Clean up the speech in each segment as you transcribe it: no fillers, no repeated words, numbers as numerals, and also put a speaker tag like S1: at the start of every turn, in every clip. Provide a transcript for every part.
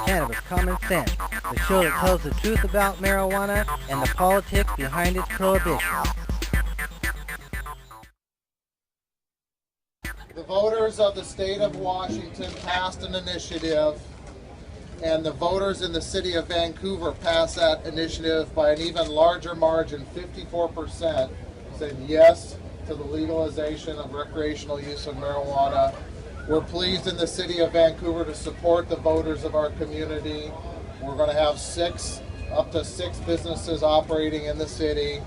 S1: Cannabis Common Sense, the show that tells the truth about marijuana and the politics behind its prohibition.
S2: The voters of the state of Washington passed an initiative, and the voters in the city of Vancouver passed that initiative by an even larger margin, 54%, saying yes to the legalization of recreational use of marijuana. We're pleased in the city of Vancouver to support the voters of our community. We're going to have up to six businesses operating in the city.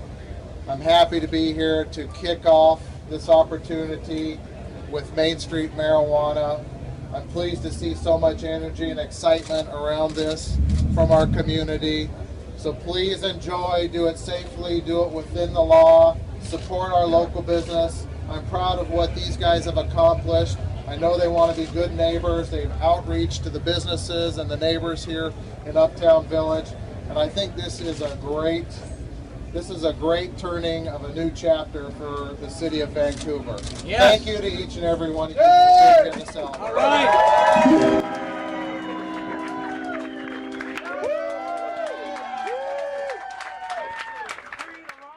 S2: I'm happy to be here to kick off this opportunity with Main Street Marijuana. I'm pleased to see so much energy and excitement around this from our community. So please enjoy, do it safely, do it within the law, support our local business. I'm proud of what these guys have accomplished. I know they want to be good neighbors. They've outreach to the businesses and the neighbors here in Uptown Village. And I think this is a great turning of a new chapter for the city of Vancouver. Yes. Thank you to each and every one of you for taking us out. All right.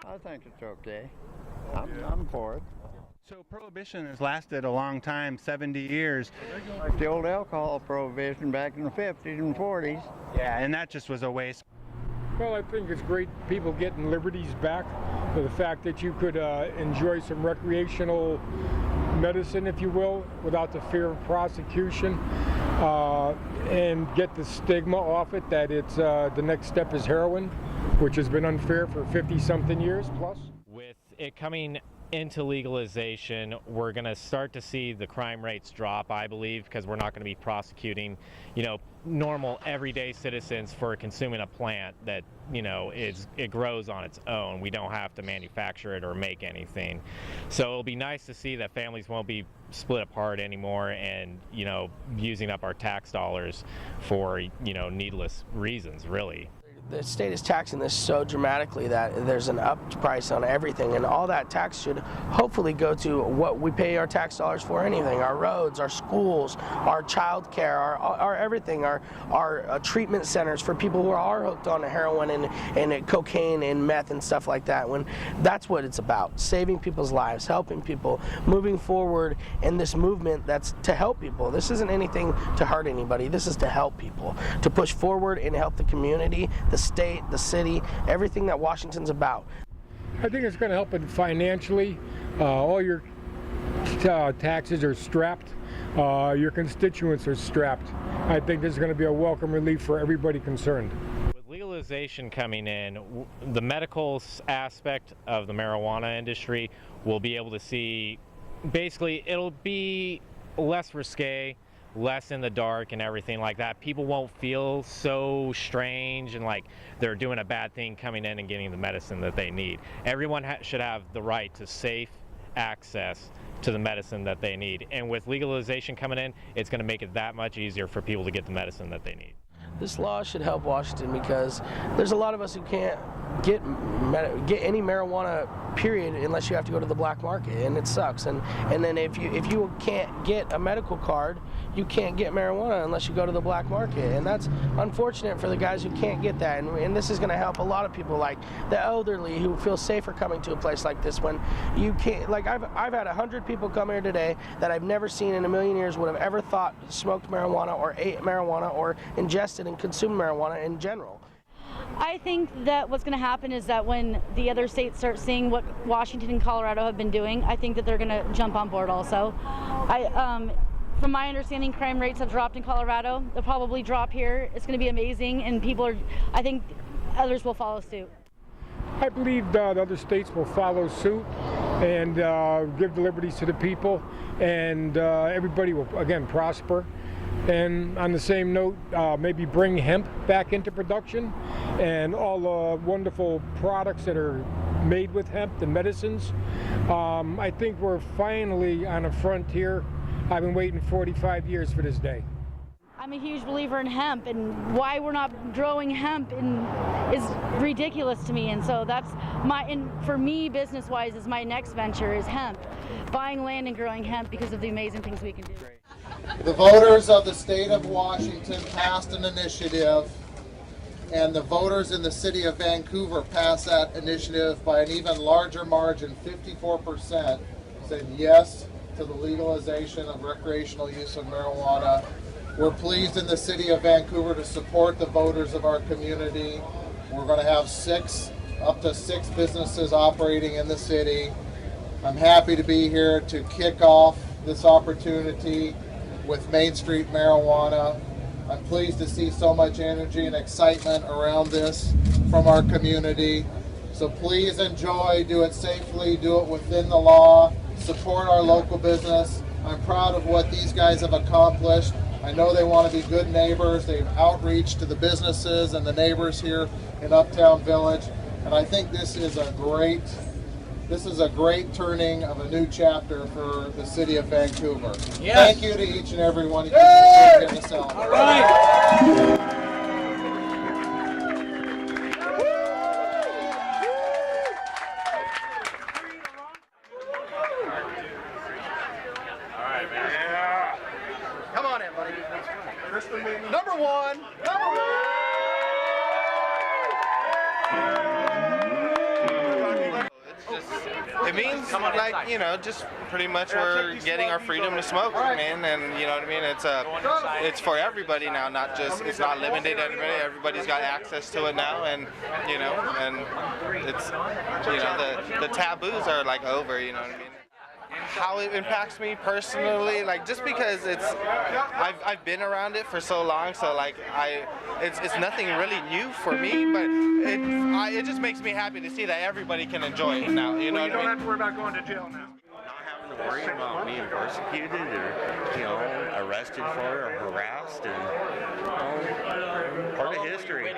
S3: I think it's okay. I'm for it.
S4: So prohibition has lasted a long time, 70 years.
S3: Like the old alcohol prohibition back in the 50s and 40s.
S4: Yeah, and that just was a waste.
S5: Well, I think it's great people getting liberties back. For the fact that you could enjoy some recreational medicine, if you will, without the fear of prosecution, and get the stigma off it that it's the next step is heroin, which has been unfair for 50-something years plus.
S6: With it coming into legalization, we're going to start to see the crime rates drop, I believe, because we're not going to be prosecuting, normal everyday citizens for consuming a plant that, it grows on its own. We don't have to manufacture it or make anything. So it'll be nice to see that families won't be split apart anymore and, using up our tax dollars for, needless reasons, really.
S7: The state is taxing this so dramatically that there's an up price on everything, and all that tax should hopefully go to what we pay our tax dollars for anything, our roads, our schools, our child care, our everything, our treatment centers for people who are hooked on heroin and cocaine and meth and stuff like that, when that's what it's about, saving people's lives, helping people, moving forward in this movement that's to help people. This isn't anything to hurt anybody, this is to help people, to push forward and help the community, the state, the city, everything that Washington's about.
S5: I think it's going to help it financially. All your taxes are strapped. Your constituents are strapped. I think this is going to be a welcome relief for everybody concerned.
S6: With legalization coming in, the medical aspect of the marijuana industry will be able to see, basically, it'll be less risque, less in the dark and everything like that. People won't feel so strange and like they're doing a bad thing coming in and getting the medicine that they need. Everyone should have the right to safe access to the medicine that they need. And with legalization coming in, it's going to make it that much easier for people to get the medicine that they need.
S7: This law should help Washington because there's a lot of us who can't get any marijuana, period, unless you have to go to the black market, and it sucks. And then if you can't get a medical card, you can't get marijuana unless you go to the black market, and that's unfortunate for the guys who can't get that. And this is going to help a lot of people, like the elderly, who feel safer coming to a place like this when you can't. Like I've had 100 people come here today that I've never seen in a million years would have ever thought smoked marijuana or ate marijuana or ingested and consumed marijuana in general.
S8: I think that what's going to happen is that when the other states start seeing what Washington and Colorado have been doing, I think that they're going to jump on board also. From my understanding, crime rates have dropped in Colorado. They'll probably drop here. It's going to be amazing, and I think others will follow suit.
S5: I believe the other states will follow suit and give the liberties to the people, and everybody will, again, prosper. And on the same note, maybe bring hemp back into production and all the wonderful products that are made with hemp, the medicines. I think we're finally on a frontier. I've been waiting 45 years for this day.
S8: I'm a huge believer in hemp, and why we're not growing hemp is ridiculous to me. And so that's for me, business-wise, is my next venture is hemp. Buying land and growing hemp because of the amazing things we can do.
S2: The voters of the state of Washington passed an initiative, and the voters in the city of Vancouver passed that initiative by an even larger margin, 54%, said yes to the legalization of recreational use of marijuana. We're pleased in the city of Vancouver to support the voters of our community. We're going to have up to six businesses operating in the city. I'm happy to be here to kick off this opportunity with Main Street Marijuana. I'm pleased to see so much energy and excitement around this from our community. So please enjoy, do it safely, do it within the law, support our local business. I'm proud of what these guys have accomplished. I know they want to be good neighbors. They've outreach to the businesses and the neighbors here in Uptown Village. And I think this is a great turning of a new chapter for the city of Vancouver. Yes. Thank you to each and every one of you for being in the cell. All right.
S9: Come on in, buddy. Number one.
S10: It means, like, you know, just pretty much we're getting our freedom to smoke, man, and you know what I mean. It's for everybody now, not just, it's not limited to anybody. Everybody's got access to it now, and you know, and it's, you know, the taboos are like over, you know what I mean. How it impacts me personally, like, just because I've been around it for so long, so like it's nothing really new for me, but it just makes me happy to see that everybody can enjoy it now. You know,
S9: you don't have to worry about going to jail now.
S11: Not having to worry about being persecuted or, you know, arrested for it or harassed, and part of history.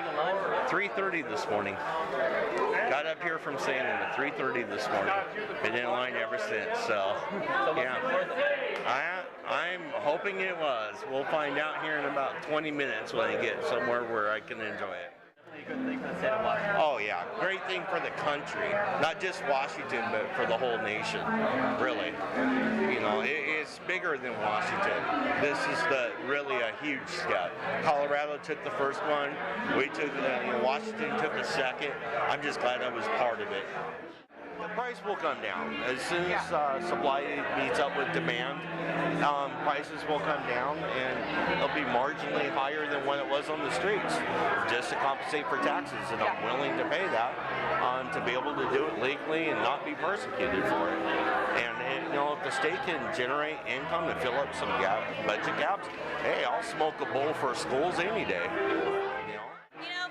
S11: 3:30 this morning. Got up here from Salem at 3:30 this morning. Been in line ever since, so yeah. I'm hoping it was. We'll find out here in about 20 minutes when I get somewhere where I can enjoy it. Oh yeah, great thing for the country, not just Washington, but for the whole nation, really. You know, it's bigger than Washington. This is really a huge step. Colorado took the first one, Washington took the second. I'm just glad I was part of it. The price will come down. As soon as supply meets up with demand, prices will come down, and it'll be marginally higher than what it was on the streets, just to compensate for taxes, and I'm willing to pay that to be able to do it legally and not be persecuted for it. And you know, if the state can generate income to fill up some budget gaps, hey, I'll smoke a bowl for schools any day.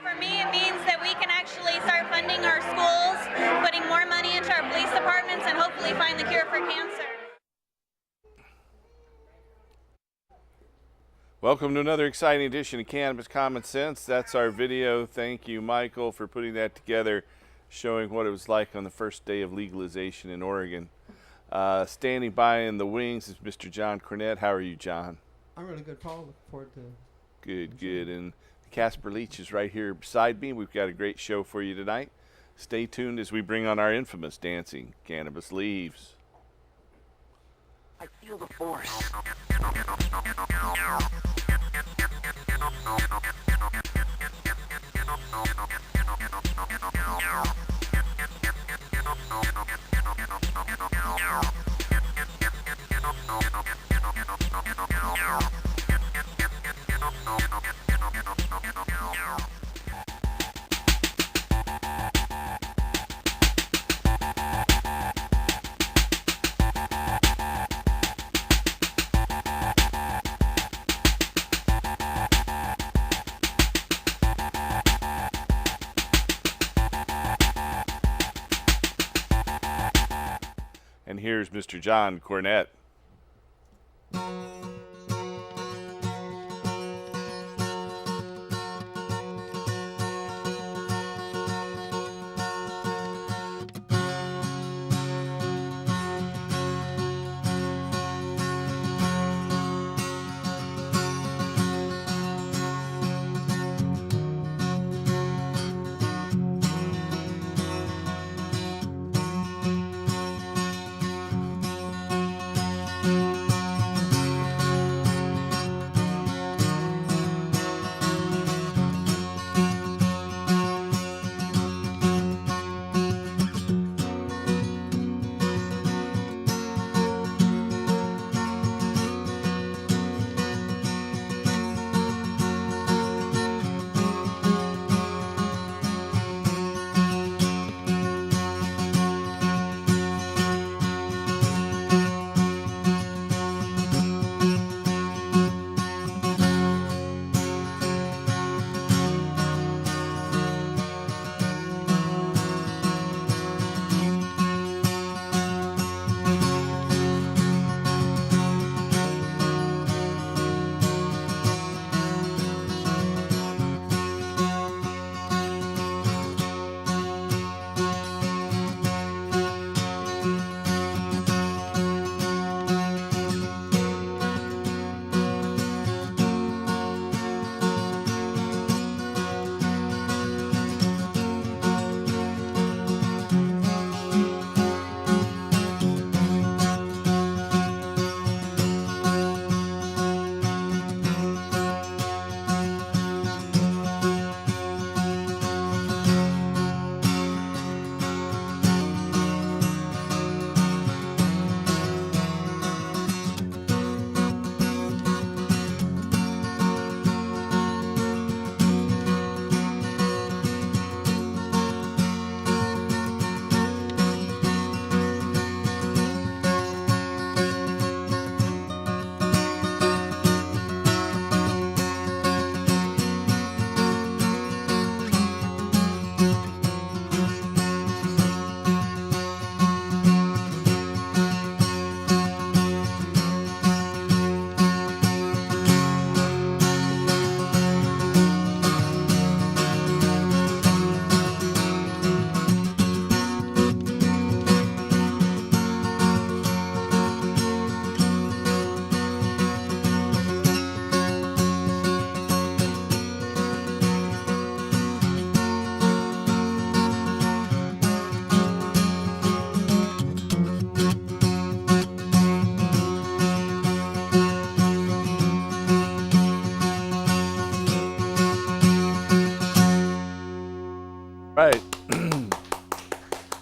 S12: For me, it means that we can actually start funding our schools, putting more money into our police departments, and hopefully find the cure for cancer.
S13: Welcome to another exciting edition of Cannabis Common Sense. That's our video. Thank you, Michael, for putting that together, showing what it was like on the first day of legalization in Oregon. Standing by in the wings is Mr. John Cornett. How are you, John?
S14: I'm really good, Paul. Looking forward to
S13: Good. And Casper Leach is right here beside me. We've got a great show for you tonight. Stay tuned as we bring on our infamous dancing cannabis leaves.
S15: I feel the force.
S13: And here's Mr. John Cornett.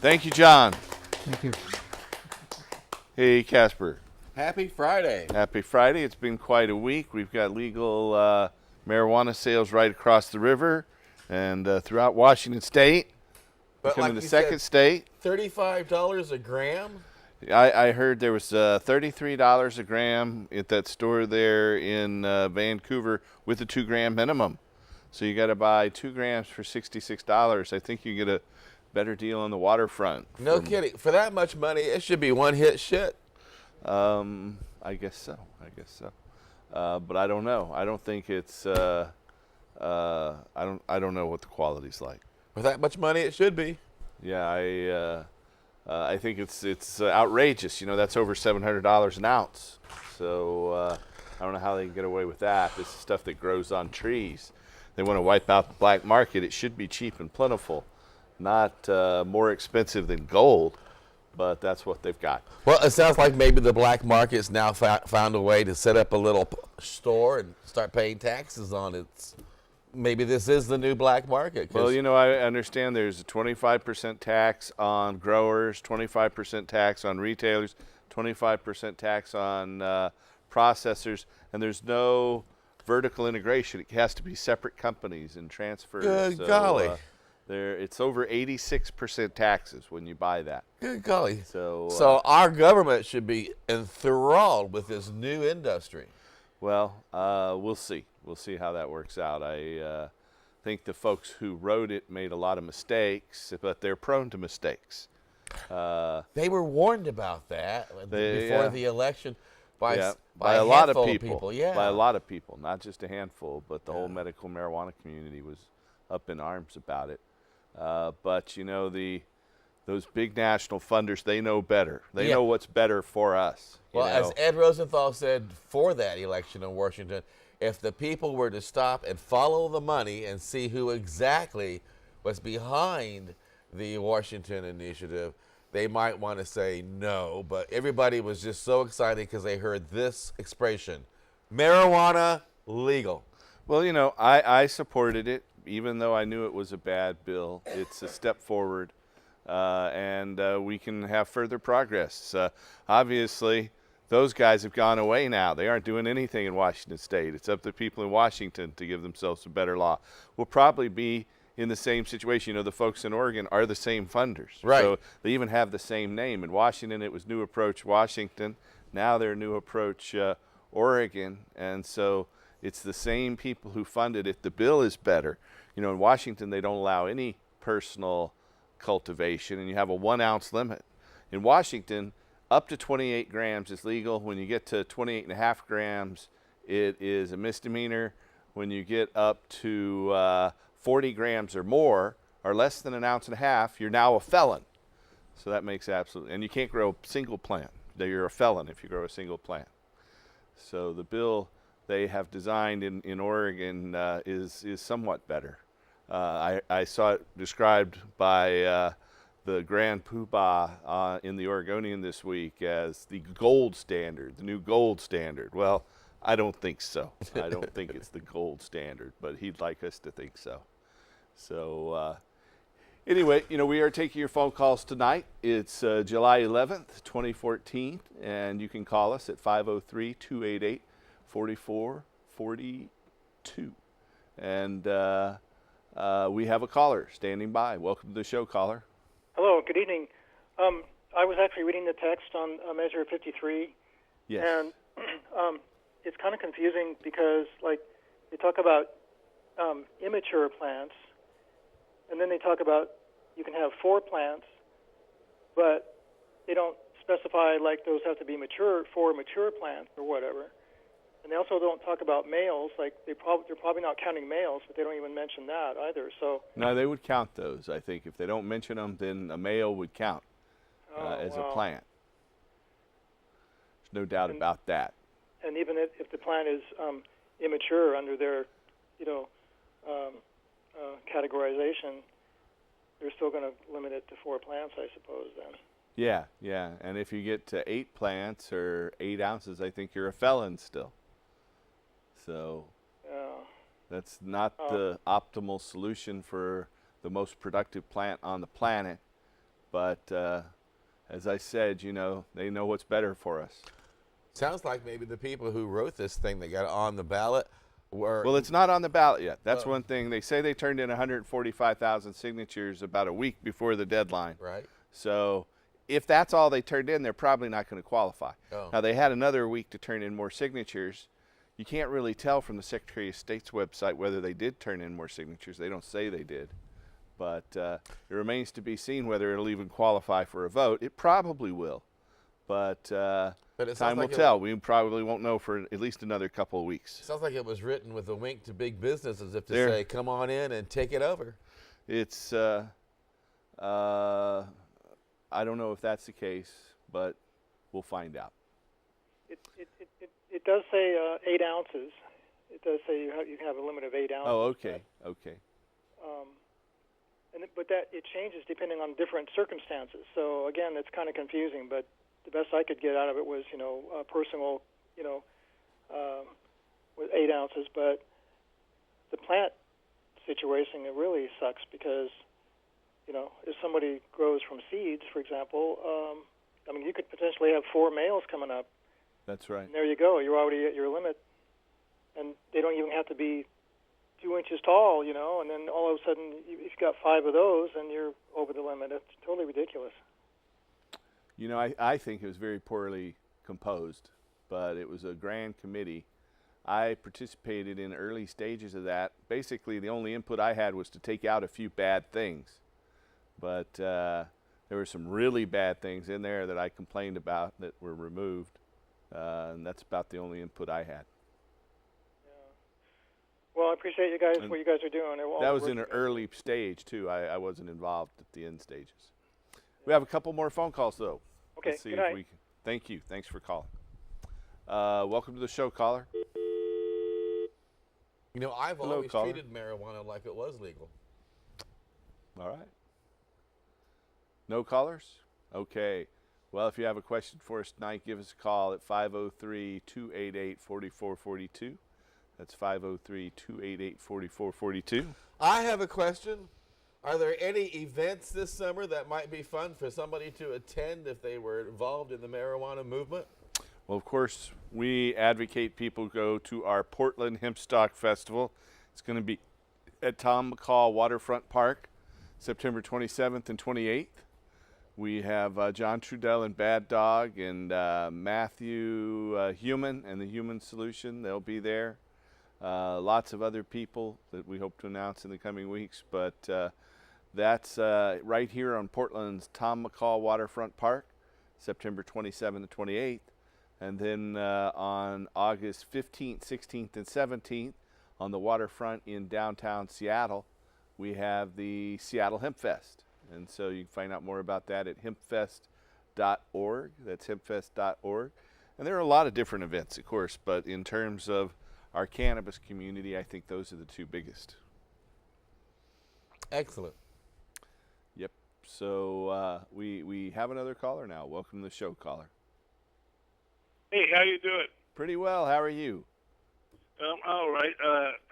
S13: Thank you, John.
S5: Thank you.
S13: Hey, Casper.
S16: Happy Friday.
S13: Happy Friday. It's been quite a week. We've got legal marijuana sales right across the river and throughout Washington State.
S16: But
S13: Becoming
S16: like
S13: the
S16: you
S13: second
S16: said,
S13: state.
S16: $35 a gram?
S13: I heard there was $33 a gram at that store there in Vancouver with a 2 gram minimum. So you got to buy 2 grams for $66. I think you get a better deal on the waterfront.
S16: No kidding. For that much money, it should be one hit shit.
S13: I guess so. But I don't know. I don't think it's. I don't know what the quality's like.
S16: For that much money, it should be.
S13: Yeah, I think it's outrageous. You know, that's over $700 an ounce. So I don't know how they can get away with that. This is stuff that grows on trees. They want to wipe out the black market. It should be cheap and plentiful, not more expensive than gold. But that's what they've got.
S16: Well, it sounds like maybe the black market's now found a way to set up a little store and start paying taxes on it. Maybe this is the new black market.
S13: Well, you know, I understand there's a 25% tax on growers, 25% tax on retailers, 25% tax on processors, and there's no vertical integration. It has to be separate companies and transfers.
S16: Good golly.
S13: It's over 86% taxes when you buy that.
S16: Good golly.
S13: So
S16: our government should be enthralled with this new industry.
S13: Well, we'll see. We'll see how that works out. I think the folks who wrote it made a lot of mistakes, but they're prone to mistakes.
S16: They were warned about that before the election by
S13: a lot of people.
S16: Yeah.
S13: By a lot of people, not just a handful, but the whole medical marijuana community was up in arms about it. But you know, those big national funders, they know better. They know what's better for us.
S16: Well, as Ed Rosenthal said for that election in Washington, if the people were to stop and follow the money and see who exactly was behind the Washington initiative, they might want to say no. But everybody was just so excited because they heard this expression, marijuana legal.
S13: Well, you know, I supported it. Even though I knew it was a bad bill, it's a step forward, and we can have further progress. Obviously, those guys have gone away now. They aren't doing anything in Washington State. It's up to people in Washington to give themselves a better law. We'll probably be in the same situation. You know, the folks in Oregon are the same funders.
S16: Right.
S13: So they even have the same name. In Washington, it was New Approach Washington. Now they're New Approach Oregon. And so it's the same people who funded it. The bill is better. You know, in Washington, they don't allow any personal cultivation, and you have a 1 ounce limit. In Washington, up to 28 grams is legal. When you get to 28.5 grams, it is a misdemeanor. When you get up to 40 grams or more, or less than 1.5 ounces, you're now a felon. So that makes absolutely, and you can't grow a single plant. You're a felon if you grow a single plant. So the bill they have designed in Oregon is somewhat better. I saw it described by the Grand Poobah in the Oregonian this week as the gold standard, the new gold standard. Well, I don't think so. I don't think it's the gold standard, but he'd like us to think so. So anyway, you know, we are taking your phone calls tonight. It's July 11th, 2014, and you can call us at 503-288-4442. And we have a caller standing by. Welcome to the show, caller.
S17: Hello, good evening. I was actually reading the text on Measure 53,
S13: yes.
S17: And it's kind of confusing because, like, they talk about immature plants, and then they talk about you can have 4 plants, but they don't specify, like, those have to be mature, 4 mature plants or whatever. And they also don't talk about males. Like they're probably not counting males, but they don't even mention that either. So
S13: no, they would count those. I think if they don't mention them, then a male would count as a plant. There's no doubt about that.
S17: And even if the plant is immature under their, categorization, they're still going to limit it to 4 plants, I suppose. Then.
S13: Yeah. And if you get to 8 plants or 8 ounces, I think you're a felon still. So that's not the optimal solution for the most productive plant on the planet. But as I said, they know what's better for us.
S16: Sounds like maybe the people who wrote this thing that got it on the ballot were...
S13: Well, it's not on the ballot yet. That's one thing. They say they turned in 145,000 signatures about a week before the deadline.
S16: Right.
S13: So if that's all they turned in, they're probably not going to qualify.
S16: Oh.
S13: Now, they had another week to turn in more signatures. You can't really tell from the Secretary of State's website whether they did turn in more signatures. They don't say they did. But it remains to be seen whether it'll even qualify for a vote. It probably will. But time will tell. We probably won't know for at least another couple of weeks.
S16: Sounds like it was written with a wink to big business, as if to say, come on in and take it over.
S13: It's, I don't know if that's the case, but we'll find out.
S17: It does say 8 ounces. It does say you have a limit of 8 ounces.
S13: Oh, okay, okay.
S17: But that it changes depending on different circumstances. So again, it's kind of confusing. But the best I could get out of it was, personal, with 8 ounces. But the plant situation, it really sucks because, if somebody grows from seeds, for example, you could potentially have 4 males coming up.
S13: That's right.
S17: And there you go. You're already at your limit. And they don't even have to be 2 inches tall, and then all of a sudden you've got 5 of those and you're over the limit. It's totally ridiculous.
S13: I think it was very poorly composed, but it was a grand committee. I participated in early stages of that. Basically, the only input I had was to take out a few bad things. But there were some really bad things in there that I complained about that were removed, and that's about the only input I had.
S17: Well, I appreciate you guys, what you guys are doing.
S13: That was in an early stage, too. I wasn't involved at the end stages. We have a couple more phone calls, though.
S17: Okay,
S13: Let's see
S17: good
S13: if
S17: night.
S13: we can. Thank you. Thanks for calling. Welcome to the show, caller.
S16: I've
S13: Hello,
S16: always
S13: caller.
S16: treated marijuana like it was legal.
S13: All right. No callers? Okay. Well, if you have a question for us tonight, give us a call at 503-288-4442. That's 503-288-4442.
S16: I have a question. Are there any events this summer that might be fun for somebody to attend if they were involved in the marijuana movement?
S13: Well, of course, we advocate people go to our Portland Hempstock Festival. It's going to be at Tom McCall Waterfront Park, September 27th and 28th. We have John Trudell and Bad Dog and Matthew Human and the Human Solution. They'll be there. Lots of other people that we hope to announce in the coming weeks, but that's right here on Portland's Tom McCall Waterfront Park, September 27th and 28th. And then on August 15th, 16th, and 17th on the waterfront in downtown Seattle, we have the Seattle Hemp Fest. And so you can find out more about that at hempfest.org. That's hempfest.org. And there are a lot of different events, of course, but in terms of our cannabis community, I think those are the 2 biggest.
S16: Excellent.
S13: Yep. So we have another caller now. Welcome to the show, caller.
S9: Hey, how you doing?
S13: Pretty well. How are you?
S9: All right.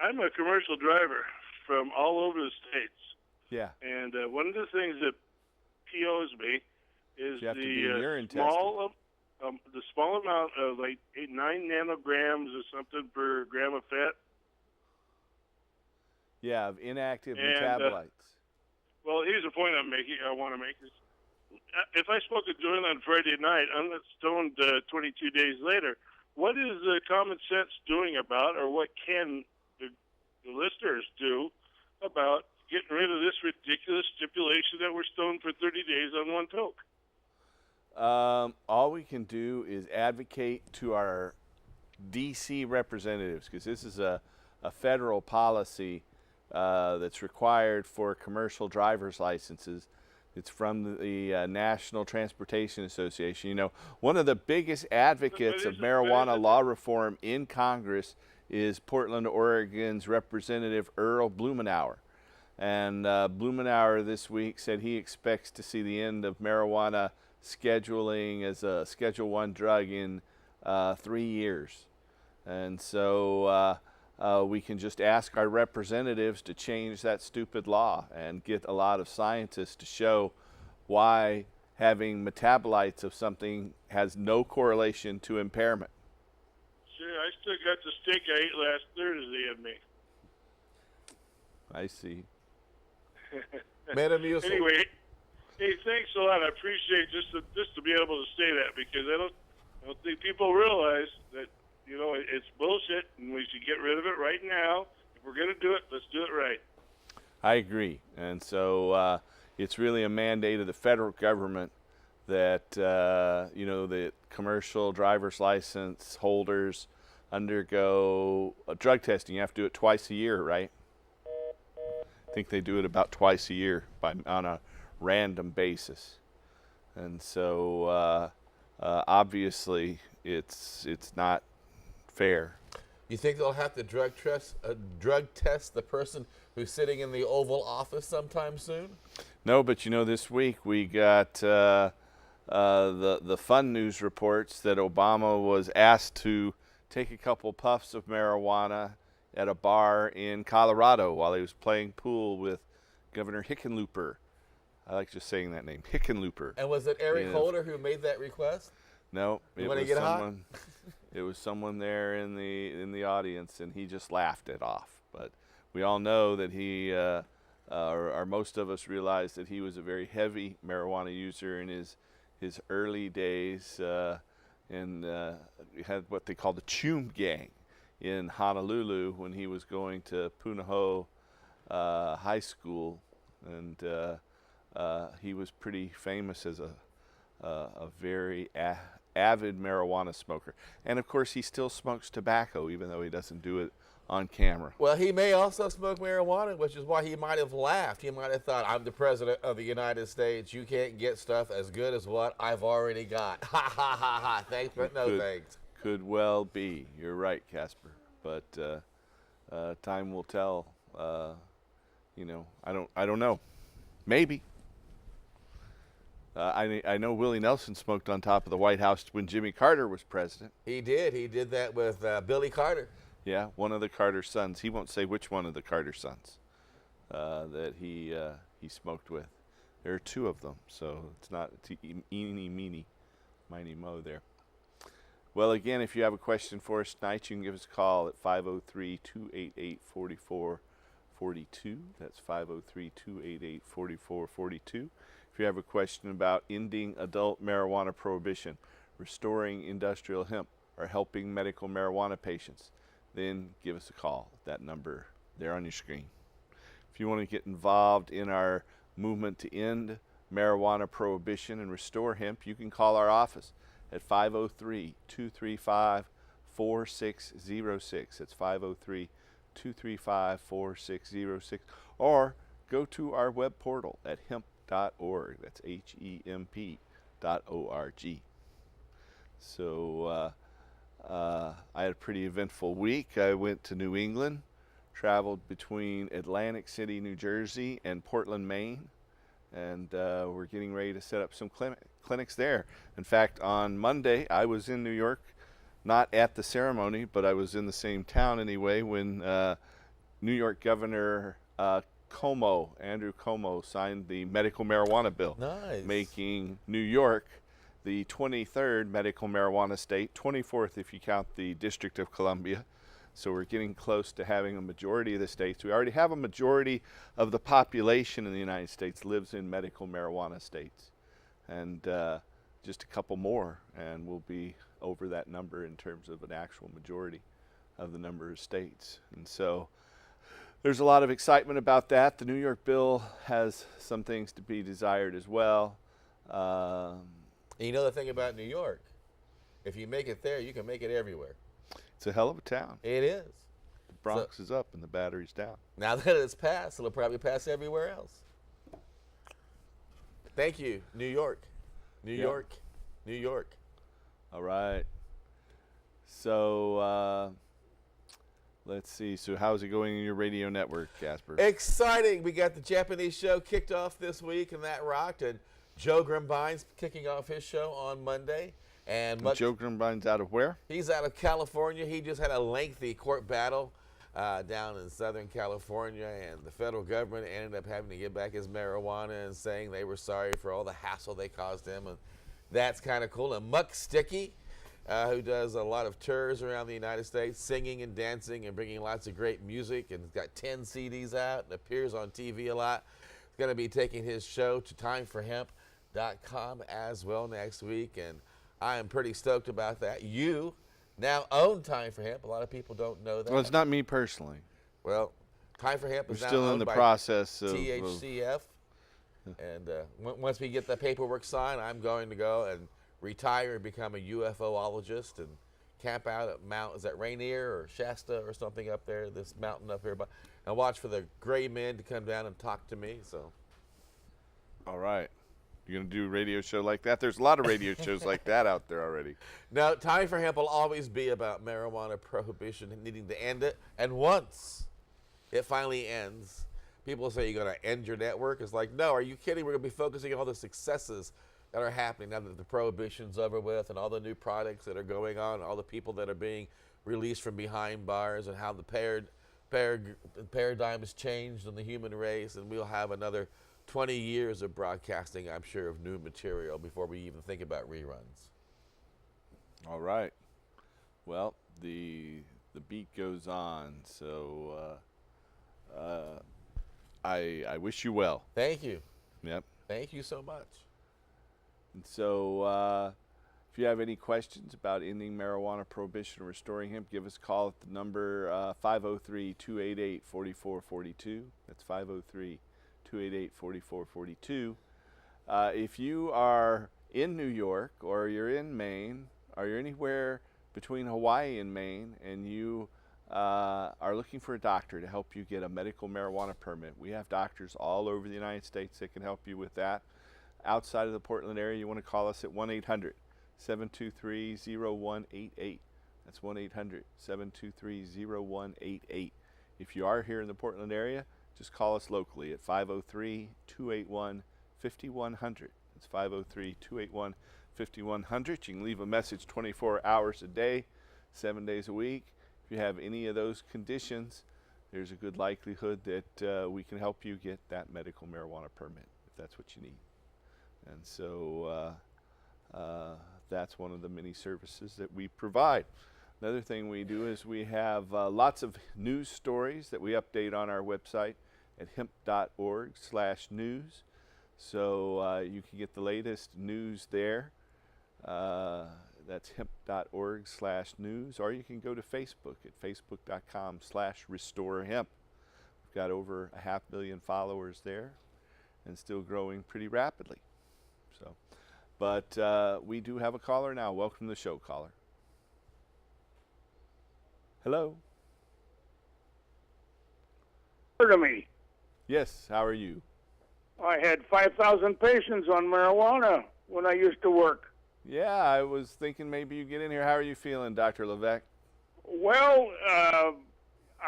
S9: I'm a commercial driver from all over the States.
S13: Yeah.
S9: And one of the things that POs me is
S13: You have to be
S9: the
S13: urine
S9: the small amount of 9 nanograms or something per gram of fat.
S13: Yeah, of inactive
S9: And,
S13: metabolites.
S9: Well, here's the point I want to make. If I smoke a joint on Friday night, I'm not stoned 22 days later. What is common sense doing about, or what can the listeners do about getting rid of this ridiculous stipulation that we're stoned for 30 days on one toke?
S13: All we can do is advocate to our D.C. representatives, because this is a federal policy that's required for commercial driver's licenses. It's from the National Transportation Association. One of the biggest advocates of marijuana law reform in Congress is Portland, Oregon's Representative Earl Blumenauer. And Blumenauer this week said he expects to see the end of marijuana scheduling as a Schedule I drug in 3 years. And so we can just ask our representatives to change that stupid law and get a lot of scientists to show why having metabolites of something has no correlation to impairment.
S9: Sure, I still got the steak I ate last Thursday in me.
S13: I see.
S16: Metamucil.
S9: Anyway, hey, thanks a lot. I appreciate just to be able to say that, because I don't think people realize that, you know, it's bullshit and we should get rid of it right now. If we're going to do it, let's do it right.
S13: I agree. And so it's really a mandate of the federal government that, you know, the commercial driver's license holders undergo a drug testing. You have to do it twice a year, right? I think they do it about twice a year on a random basis. And so obviously it's not fair.
S16: You think they'll have to drug test the person who's sitting in the Oval Office sometime soon?
S13: No, but you know, this week we got the fun news reports that Obama was asked to take a couple puffs of marijuana at a bar in Colorado while he was playing pool with Governor Hickenlooper. I like just saying that name, Hickenlooper.
S16: And was it Eric Holder who made that request?
S13: No,
S16: it was someone.
S13: It was someone there in the audience, and he just laughed it off. But we all know that he, or most of us realized that he was a very heavy marijuana user in his early days, and had what they call the Chum Gang in Honolulu when he was going to Punahou High School, and he was pretty famous as a very avid marijuana smoker. And of course, he still smokes tobacco, even though he doesn't do it on camera.
S16: Well, he may also smoke marijuana, which is why he might have laughed. He might have thought, I'm the president of the United States. You can't get stuff as good as what I've already got. Ha, ha, ha, ha. Thanks, but no thanks.
S13: Could well be. You're right, Casper. But time will tell. You know, I don't know. Maybe. I know Willie Nelson smoked on top of the White House when Jimmy Carter was president.
S16: He did. He did that with Billy Carter.
S13: Yeah, one of the Carter sons. He won't say which one of the Carter sons that he smoked with. There are two of them, so it's not eeny, meeny, miny, mo there. Well, again, if you have a question for us tonight, you can give us a call at 503-288-4442. That's 503-288-4442. If you have a question about ending adult marijuana prohibition, restoring industrial hemp, or helping medical marijuana patients, then give us a call. That number there on your screen. If you want to get involved in our movement to end marijuana prohibition and restore hemp, you can call our office at 503-235-4606. That's 503-235-4606. Or go to our web portal at hemp.org. That's HEMP.org. So I had a pretty eventful week. I went to New England, traveled between Atlantic City, New Jersey, and Portland, Maine, and we're getting ready to set up some clinics there. In fact, on Monday, I was in New York, not at the ceremony, but I was in the same town anyway, when New York Governor Andrew Cuomo signed the medical marijuana bill, making New York the 23rd medical marijuana state, 24th if you count the District of Columbia. So we're getting close to having a majority of the states. We already have a majority of the population in the United States lives in medical marijuana states. And just a couple more, and we'll be over that number in terms of an actual majority of the number of states. And so there's a lot of excitement about that. The New York bill has some things to be desired as well.
S16: You know the thing about New York, if you make it there, you can make it everywhere.
S13: It's a hell of a town.
S16: It is.
S13: The Bronx is up and the Battery's down.
S16: Now that it's passed, it'll probably pass everywhere else. Thank you, New York. New York. New York.
S13: All right. So let's see. So how's it going in your radio network, Casper?
S16: Exciting. We got the Japanese show kicked off this week, and that rocked. And Joe Grimbine's kicking off his show on Monday. And
S13: Joe Grimbine's out of where?
S16: He's out of California. He just had a lengthy court battle down in Southern California, and the federal government ended up having to give back his marijuana and saying they were sorry for all the hassle they caused him, and that's kind of cool. And Muck Sticky, who does a lot of tours around the United States, singing and dancing and bringing lots of great music, and he's got 10 CDs out and appears on TV a lot. He's going to be taking his show to timeforhemp.com as well next week, and I am pretty stoked about that. You now own Time for Hemp. A lot of people don't know that.
S13: Well, it's not me personally.
S16: Well, Time for Hemp is
S13: We're
S16: now
S13: still in
S16: owned
S13: the
S16: by
S13: process of
S16: THCF. And once we get the paperwork signed, I'm going to go and retire and become a UFOologist and camp out at Mount, is that Rainier or Shasta or something up there, this mountain up here, and watch for the gray men to come down and talk to me. So,
S13: all right. You're going to do a radio show like that? There's a lot of radio shows like that out there already.
S16: No, Time for Hemp will always be about marijuana prohibition and needing to end it. And once it finally ends, people say you're going to end your network. It's like, no, are you kidding? We're going to be focusing on all the successes that are happening now that the prohibition's over with, and all the new products that are going on, all the people that are being released from behind bars, and how the paradigm has changed in the human race. And we'll have another 20 years of broadcasting, I'm sure, of new material before we even think about reruns.
S13: All right. Well, the beat goes on, so I wish you well.
S16: Thank you.
S13: Yep.
S16: Thank you so much.
S13: And so if you have any questions about ending marijuana prohibition or restoring hemp, give us a call at the number 503-288-4442. That's 503-288-4442. If you are in New York, or you're in Maine, or you're anywhere between Hawaii and Maine, and you are looking for a doctor to help you get a medical marijuana permit, we have doctors all over the United States that can help you with that. Outside of the Portland area, you want to call us at 1-800-723-0188. That's 1-800-723-0188. If you are here in the Portland area, just call us locally at 503-281-5100. That's 503-281-5100. You can leave a message 24 hours a day, 7 days a week. If you have any of those conditions, there's a good likelihood that we can help you get that medical marijuana permit, if that's what you need. And so that's one of the many services that we provide. Another thing we do is we have lots of news stories that we update on our website at hemp.org/news. So you can get the latest news there. That's hemp.org/news. Or you can go to Facebook at facebook.com/restorehemp. We've got over 500,000 followers there and still growing pretty rapidly. So, but we do have a caller now. Welcome to the show, caller. Hello.
S18: Heard of me?
S13: Yes. How are you?
S18: I had 5,000 patients on marijuana when I used to work.
S13: Yeah, I was thinking maybe you get in here. How are you feeling, Dr. Levesque?
S18: Well, I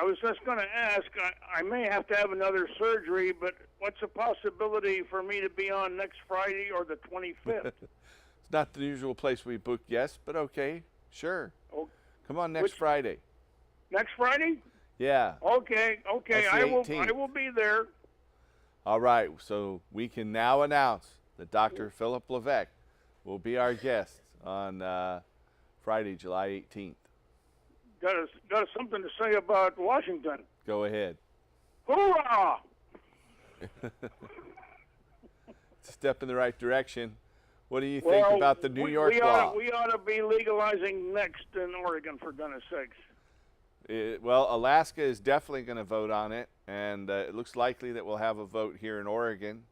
S18: was just going to ask, I may have to have another surgery, but what's the possibility for me to be on next Friday or the 25th?
S13: It's not the usual place we book, yes, but okay, sure.
S18: Oh,
S13: come on next Friday.
S18: Next Friday?
S13: Yeah.
S18: Okay,
S13: That's
S18: I
S13: the
S18: will
S13: 18th.
S18: be there.
S13: All right, so we can now announce that Dr. Philip Levesque will be our guest on Friday, July 18th.
S18: Got something to say about Washington.
S13: Go ahead.
S18: Hoorah!
S13: It's a step in the right direction. What do you think about the New York law?
S18: We ought to be legalizing next in Oregon, for goodness sakes.
S13: Well, Alaska is definitely going to vote on it, and it looks likely that we'll have a vote here in Oregon.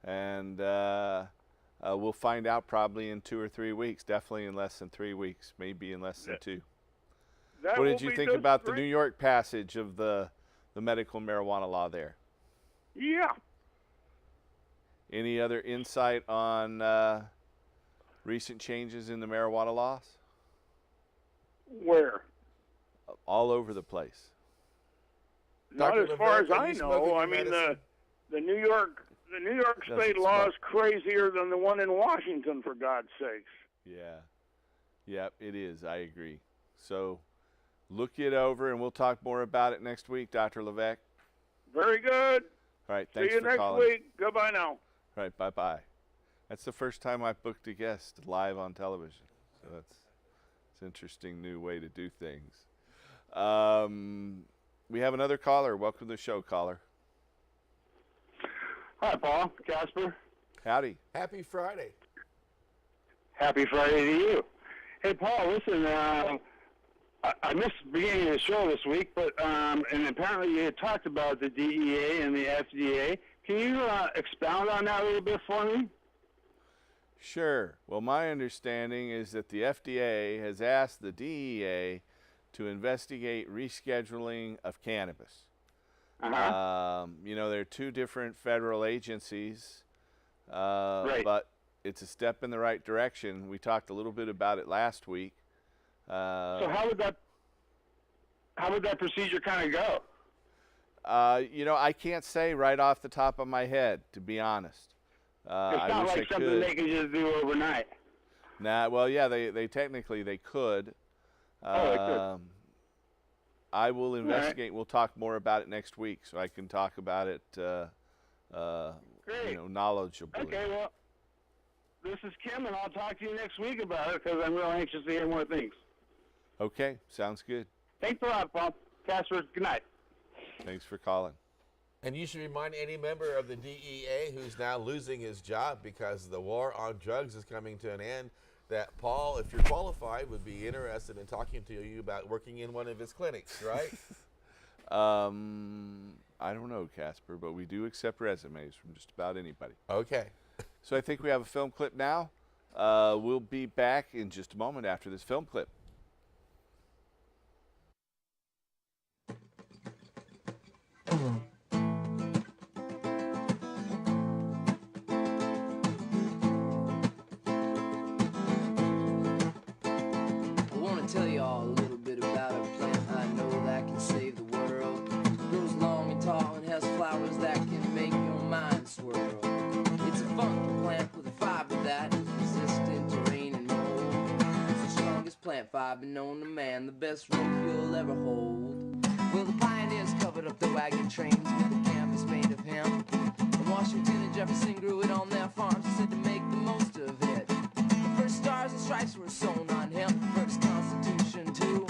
S13: And we'll find out probably in 2 or 3 weeks, definitely in less than 3 weeks, maybe in less than 2. What did you think about the New York passage of the medical marijuana law there?
S18: Yeah.
S13: Any other insight on recent changes in the marijuana laws?
S18: Where?
S13: All over the place.
S18: Not as far as I know. I mean, the New York state law is crazier than the one in Washington, for God's sakes.
S13: Yeah. Yep, it is. I agree. So Look it over, and we'll talk more about it next week, Dr. Levesque.
S18: Very good.
S13: All right, thanks
S18: See you
S13: for
S18: next
S13: calling.
S18: week. Goodbye now.
S13: All right, bye-bye. That's the first time I've booked a guest live on television, so it's an interesting new way to do things. We have another caller. Welcome to the show, caller.
S19: Hi, Paul. Casper.
S13: Howdy.
S16: Happy Friday.
S19: Happy Friday to you. Hey, Paul, listen, I missed the beginning of the show this week, but and apparently you had talked about the DEA and the FDA. Can you expound on that a little bit for me?
S13: Sure. Well, my understanding is that the FDA has asked the DEA to investigate rescheduling of cannabis. You know, there are two different federal agencies,
S19: Right.
S13: but it's a step in the right direction. We talked a little bit about it last week.
S19: So how would that procedure kind of go?
S13: You know, I can't say right off the top of my head, to be honest.
S19: It's
S13: I
S19: not
S13: wish
S19: like
S13: I
S19: something
S13: could.
S19: they can just do overnight.
S13: Nah, well, yeah, they technically they could.
S19: They could.
S13: I will investigate. We'll talk more about it next week, so I can talk about it,
S19: Great.
S13: you know, knowledgeably.
S19: Okay, well, this is Kim, and I'll talk to you next week about it because I'm real anxious to hear more things.
S13: Okay, sounds good.
S19: Thanks a lot, Paul. Casper, good night.
S13: Thanks for calling.
S16: And you should remind any member of the DEA who's now losing his job because the war on drugs is coming to an end that Paul, if you're qualified, would be interested in talking to you about working in one of his clinics, right?
S13: I don't know, Casper, but we do accept resumes from just about anybody.
S16: Okay.
S13: So I think we have a film clip now. We'll be back in just a moment after this film clip.
S20: I want to tell you all a little bit about a plant I know that can save the world. Grows long and tall and has flowers that can make your mind swirl. It's a funky plant with a fiber that is resistant to rain and mold. It's the strongest plant fiber known to man, the best rope you'll ever hold. Well, the pioneers covered up the wagon trains with the canvas made of hemp. And Washington and Jefferson grew it on their farms and said to make the most of it. The first stars and stripes were sewn on hemp, the first Constitution too.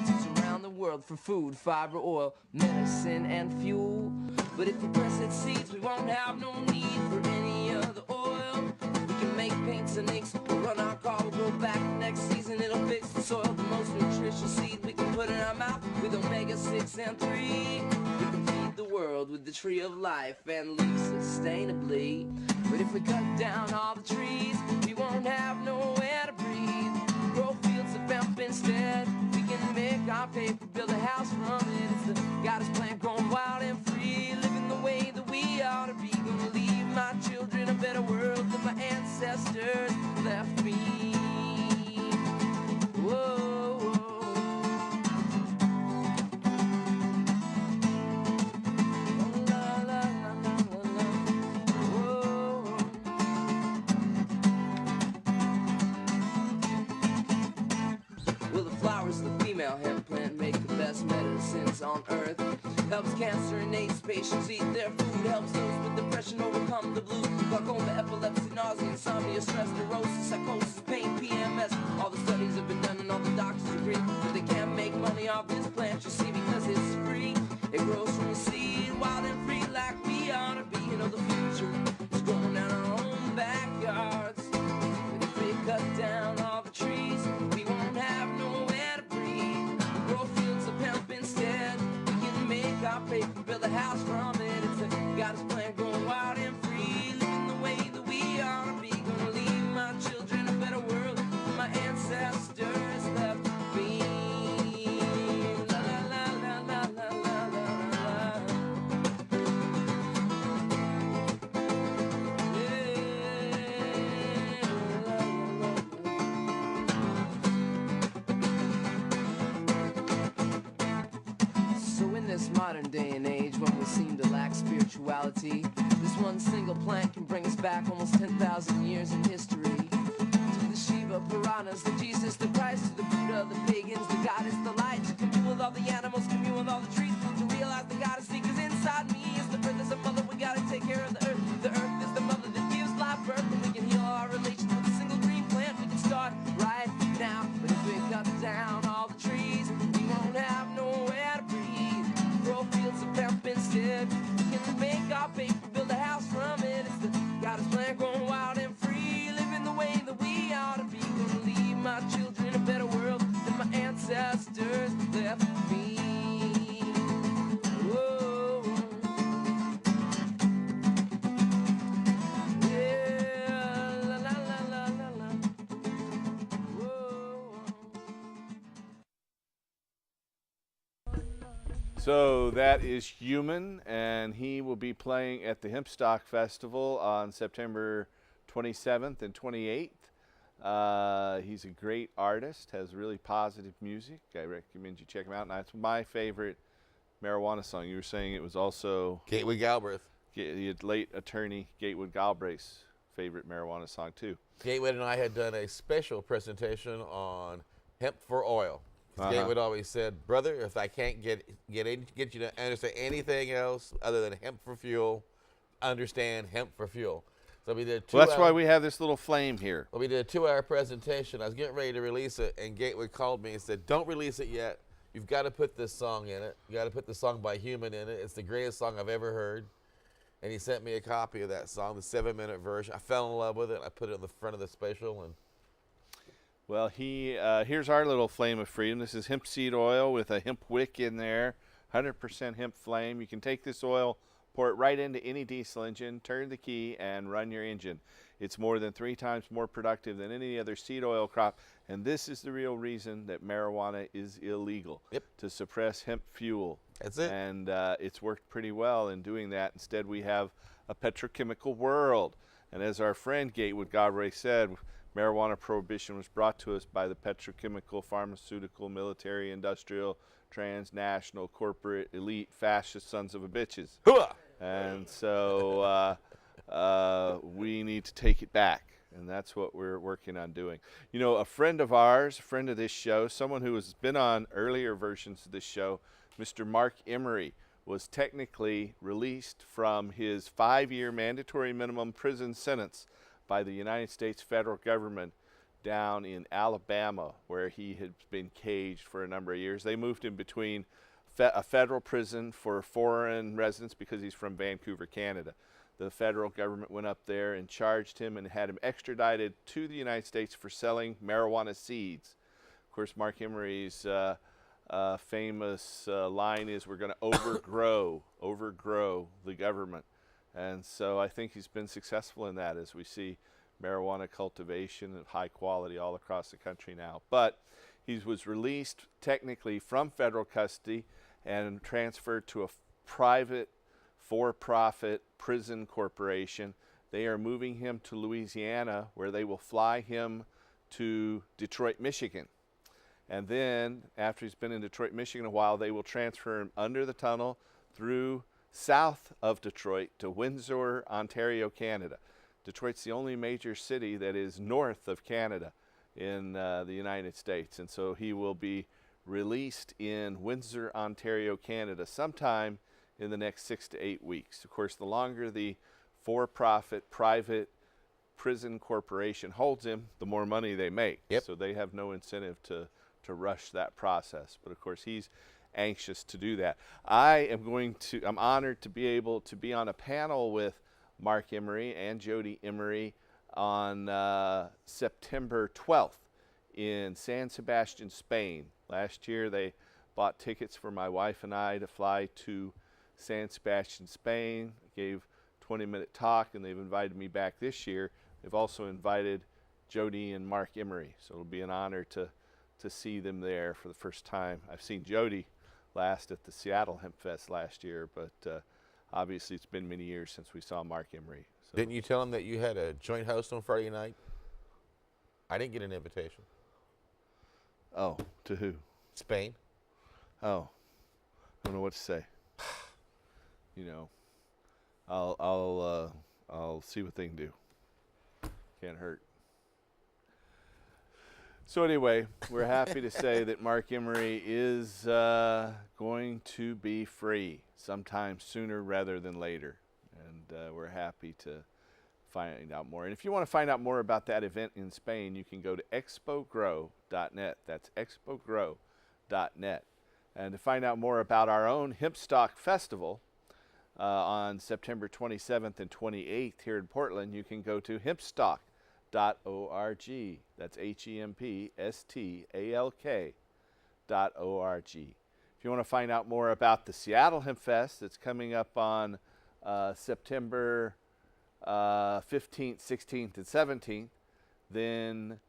S20: It's around the world for food, fiber, oil, medicine, and fuel. But if we press its seeds, we won't have no need for any other oil. We can make paints and inks, we'll run our car, we'll go back next season, it'll fix the soil. The most nutritious seed we can put in our mouth with omega-6 and 3. We can feed the world with the tree of life and live sustainably. But if we cut down all the trees, we won't have nowhere to breathe. Grow fields of hemp instead. We can make our paper, build a house from it. It's the goddess plant growing wild and free, living the way that we ought to be. Gonna leave my children a better world than my ancestors left me. Whoa, whoa. La, la, la, la, la, la. Whoa, whoa. Well, the flowers of the female hemp plant make the best medicines on earth. Helps cancer and AIDS patients eat their food. Helps those with depression overcome the blues. Glaucoma, epilepsy, nausea, insomnia, stress, neurosis, psychosis, pain, PMS. All the studies have been done and all the doctors agree that they can't make money off this plant, you see, because it's free. It grows from a seed, wild and free like we ought to be. You know, the future is growing down our own backyards. But if we cut down all the trees, we won't have nowhere to breathe. We'll grow fields of hemp instead. We can make our paper, build a house from it. It's a goddess plant growing wild and free, living the way that we ought to be. Gonna leave my children a better world than my ancestors left me. La la la la la la la la la. So in this modern day and age when we seem to lack spirituality, this one single plant can bring us back almost 10,000 years in history to the Shiva, piranhas, the Jesus, the Christ, the Buddha, the pagans, the goddess, the light. To commune with all the animals, commune with all the trees. To realize the goddess seekers inside me. Is the earth is a mother, we gotta take care of the earth. The earth is the mother that gives life birth. And we can heal our relations with a single green plant. We can start right now. But if we cut down all the trees, we won't have nowhere to breathe. Grow fields of hemp instead. We can make our paper, build a house from it. It's the goddess plant growing wild and free. Living the way that we ought to be. Gonna leave my children a better world than my ancestors left me. Whoa. Yeah, la la la la la la. Whoa.
S13: So that is Human, and he will be playing at the Hempstock Festival on September 27th and 28th. He's a great artist, has really positive music. I recommend you check him out, and that's my favorite marijuana song. You were saying it was also
S16: Gatewood Galbraith.
S13: The late attorney Gatewood Galbraith's favorite marijuana song too.
S16: Gatewood and I had done a special presentation on hemp for oil. Gatewood always said, brother, if I can't get you to understand anything else other than hemp for fuel, understand hemp for fuel. So we did
S13: Well, that's why we have this little flame here.
S16: Well, we did a 2-hour presentation. I was getting ready to release it, and Gatewood called me and said, don't release it yet. You've got to put this song in it. You got to put the song by Human in it. It's the greatest song I've ever heard. And he sent me a copy of that song, the 7-minute version. I fell in love with it. I put it in the front of the special. And
S13: well, here's our little flame of freedom. This is hemp seed oil with a hemp wick in there, 100% hemp flame. You can take this oil, pour it right into any diesel engine, turn the key, and run your engine. It's more than 3 times more productive than any other seed oil crop, and this is the real reason that marijuana is illegal, to suppress hemp fuel.
S16: That's it.
S13: And it's worked pretty well in doing that. Instead, we have a petrochemical world. And as our friend Gatewood Galbraith said, marijuana prohibition was brought to us by the petrochemical, pharmaceutical, military, industrial, transnational, corporate, elite, fascist sons of a bitches. And so we need to take it back, and that's what we're working on doing. You know, a friend of ours, a friend of this show, someone who has been on earlier versions of this show, Mr. Mark Emery, was technically released from his 5-year mandatory minimum prison sentence by the United States federal government down in Alabama, where he had been caged for a number of years. They moved him between a federal prison for foreign residents because he's from Vancouver, Canada. The federal government went up there and charged him and had him extradited to the United States for selling marijuana seeds. Of course, Mark Emery's famous line is, we're going to overgrow the government. And so I think he's been successful in that, as we see marijuana cultivation of high quality all across the country now. But he was released technically from federal custody and transferred to a private for-profit prison corporation. They are moving him to Louisiana, where they will fly him to Detroit, Michigan. And then after he's been in Detroit, Michigan a while, they will transfer him under the tunnel through south of Detroit to Windsor, Ontario, Canada. Detroit's the only major city that is north of Canada in the United States. And so he will be released in Windsor, Ontario, Canada sometime in the next 6 to 8 weeks. Of course, the longer the for-profit private prison corporation holds him, the more money they make. So they have no incentive to rush that process. But of course, he's anxious to do that. I'm honored to be able to be on a panel with Mark Emery and Jody Emery on September 12th in San Sebastian, Spain. Last year they bought tickets for my wife and I to fly to San Sebastian, Spain. I gave a 20-minute talk, and they've invited me back this year. They've also invited Jody and Mark Emery, so it'll be an honor to see them there for the first time. I've seen Jody last at the Seattle Hemp Fest last year, but obviously it's been many years since we saw Mark Emery. So.
S16: Didn't you tell him that you had a joint host on Friday night? I didn't get an invitation.
S13: Oh, to who?
S16: Spain.
S13: Oh, I don't know what to say. You know, I'll see what they can do. Can't hurt. So anyway, we're happy to say that Mark Emery is going to be free sometime sooner rather than later. And we're happy to find out more. And if you want to find out more about that event in Spain, you can go to expogrow.net. That's expogrow.net. And to find out more about our own Hempstock Festival on September 27th and 28th here in Portland, you can go to hempstock.org. That's HEMPSTALK.org. If you want to find out more about the Seattle Hemp Fest that's coming up on September 15th, 16th, and 17th, then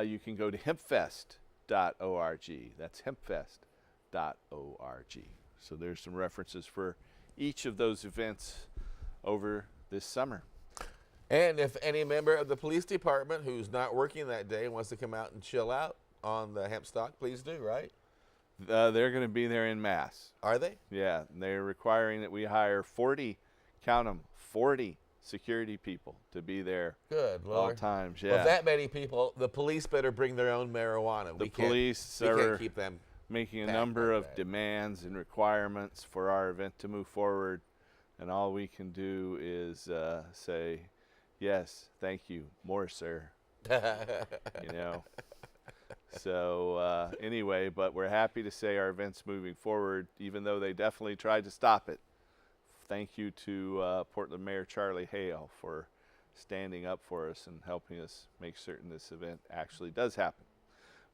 S13: you can go to hempfest.org. That's hempfest.org. So there's some references for each of those events over this summer.
S16: And if any member of the police department who's not working that day wants to come out and chill out on the Hempstock, please do, right?
S13: They're going to be there in mass.
S16: Are they?
S13: Yeah, they're requiring that we hire 40, count them, 40 security people to be there.
S16: Good
S13: all
S16: Lord.
S13: times. Yeah.
S16: Well, that many people, the police better bring their own marijuana.
S13: The police
S16: we
S13: are
S16: can't keep them
S13: making a number of demands and requirements for our event to move forward, and all we can do is say, yes, thank you, more, sir. You know. So anyway, but we're happy to say our event's moving forward, even though they definitely tried to stop it. Thank you to Portland Mayor Charlie Hale for standing up for us and helping us make certain this event actually does happen.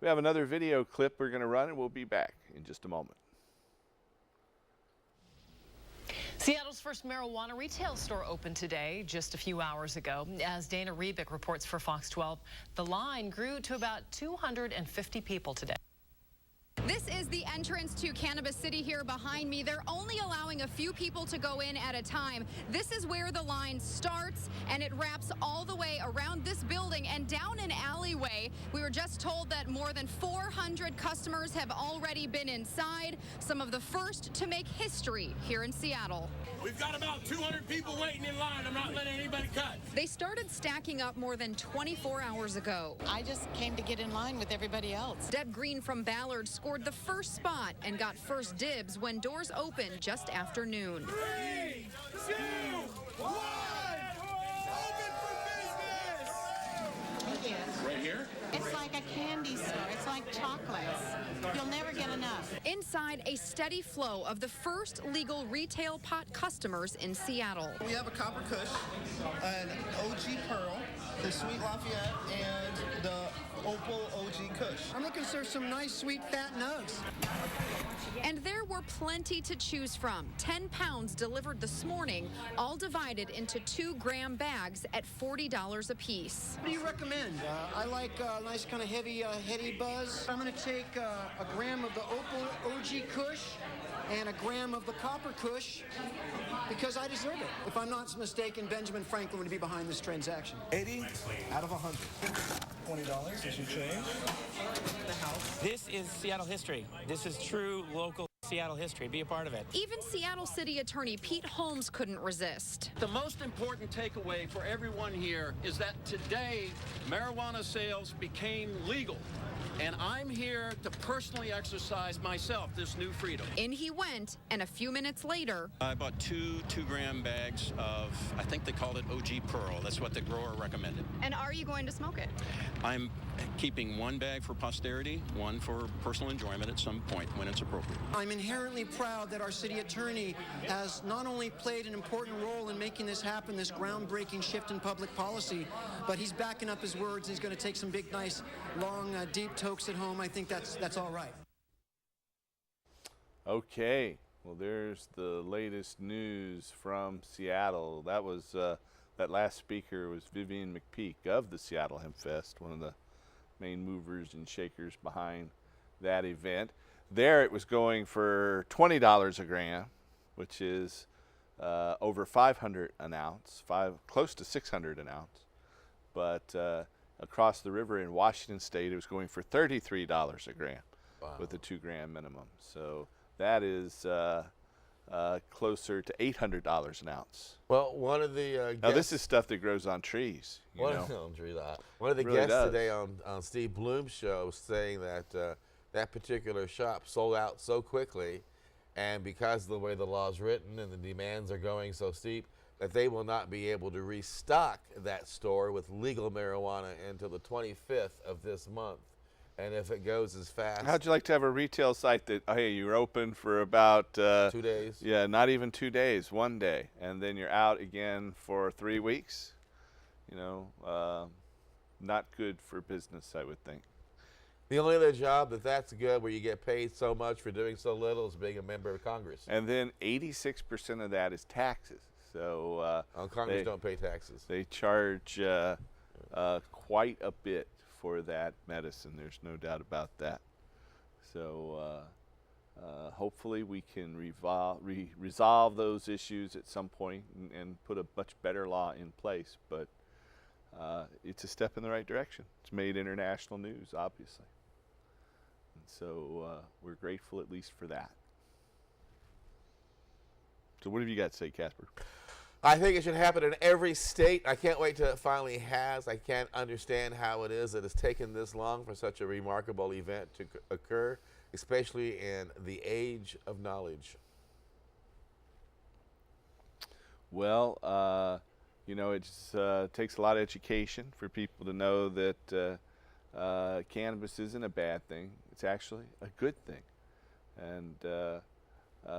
S13: We have another video clip we're going to run, and we'll be back in just a moment.
S21: Seattle's first marijuana retail store opened today, just a few hours ago. As Dana Rebick reports for Fox 12, the line grew to about 250 people today.
S22: This is the entrance to Cannabis City here behind me. They're only allowing a few people to go in at a time. This is where the line starts, and it wraps all the way around this building and down an alleyway. We were just told that more than 400 customers have already been inside, some of the first to make history here in Seattle.
S23: We've got about 200 people waiting in line. I'm not letting anybody cut.
S22: They started stacking up more than 24 hours ago.
S24: I just came to get in line with everybody else.
S22: Deb Green from Ballard scored the first spot and got first dibs when doors opened just after noon.
S23: 3, 2, 1, open for business! Right here?
S24: It's like a candy store. It's like chocolates. You'll never get enough.
S22: Inside, a steady flow of the first legal retail pot customers in Seattle.
S25: We have a Copper Kush, an OG Pearl, the Sweet Lafayette, and the Opal OG Kush.
S26: I'm looking for some nice, sweet, fat nugs.
S22: And there were plenty to choose from. 10 pounds delivered this morning, all divided into 2-gram bags at $40 a piece.
S26: What do you recommend? I like a nice kind of heavy, heady buzz. I'm going to take a gram of the Opal OG Kush and a gram of the Copper Kush because I deserve it. If I'm not mistaken, Benjamin Franklin would be behind this transaction.
S25: 80 out of 100. $20 is your change.
S27: This is Seattle history. This is true local Seattle history. Be a part of it.
S22: Even Seattle City Attorney Pete Holmes couldn't resist.
S28: The most important takeaway for everyone here is that today marijuana sales became legal. And I'm here to personally exercise myself this new freedom.
S22: In he went, and a few minutes later,
S28: I bought two 2-gram bags of, I think they called it OG Pearl. That's what the grower recommended.
S22: And are you going to smoke it?
S28: I'm keeping one bag for posterity, one for personal enjoyment at some point when it's appropriate.
S26: I'm inherently proud that our city attorney has not only played an important role in making this happen, this groundbreaking shift in public policy, but he's backing up his words. He's going to take some big, nice, long, deep tokes at home. I think that's all right.
S13: Okay, well, there's the latest news from Seattle. That was that last speaker was Vivian McPeak of the Seattle Hemp Fest, one of the main movers and shakers behind that event. There it was going for $20 a gram, which is over 500 an ounce, close to 600 an ounce. But across the river in Washington State, it was going for $33 a gram with a 2-gram minimum. So that is closer to $800 an ounce.
S16: Well, one of the
S13: now this is stuff that grows on trees.
S16: One of the
S13: really
S16: guests
S13: does.
S16: today on Steve Bloom's show was saying that that particular shop sold out so quickly, and because of the way the law is written and the demands are going so steep, that they will not be able to restock that store with legal marijuana until the 25th of this month. And if it goes as fast.
S13: How'd you like to have a retail site that, hey, you're open for about
S16: 2 days?
S13: Yeah, not even 2 days, 1 day, and then you're out again for 3 weeks? You know, not good for business, I would think.
S16: The only other job that's good where you get paid so much for doing so little is being a member of Congress.
S13: And then 86% of that is taxes. So
S16: Congress don't pay taxes.
S13: They charge quite a bit for that medicine. There's no doubt about that. So hopefully we can resolve those issues at some point and put a much better law in place. But it's a step in the right direction. It's made international news, obviously. And so we're grateful at least for that. So what have you got to say, Casper?
S16: I think it should happen in every state. I can't wait till it finally has. I can't understand how it is that it's taken this long for such a remarkable event to occur, especially in the age of knowledge.
S13: Well, you know, it takes a lot of education for people to know that cannabis isn't a bad thing. It's actually a good thing. And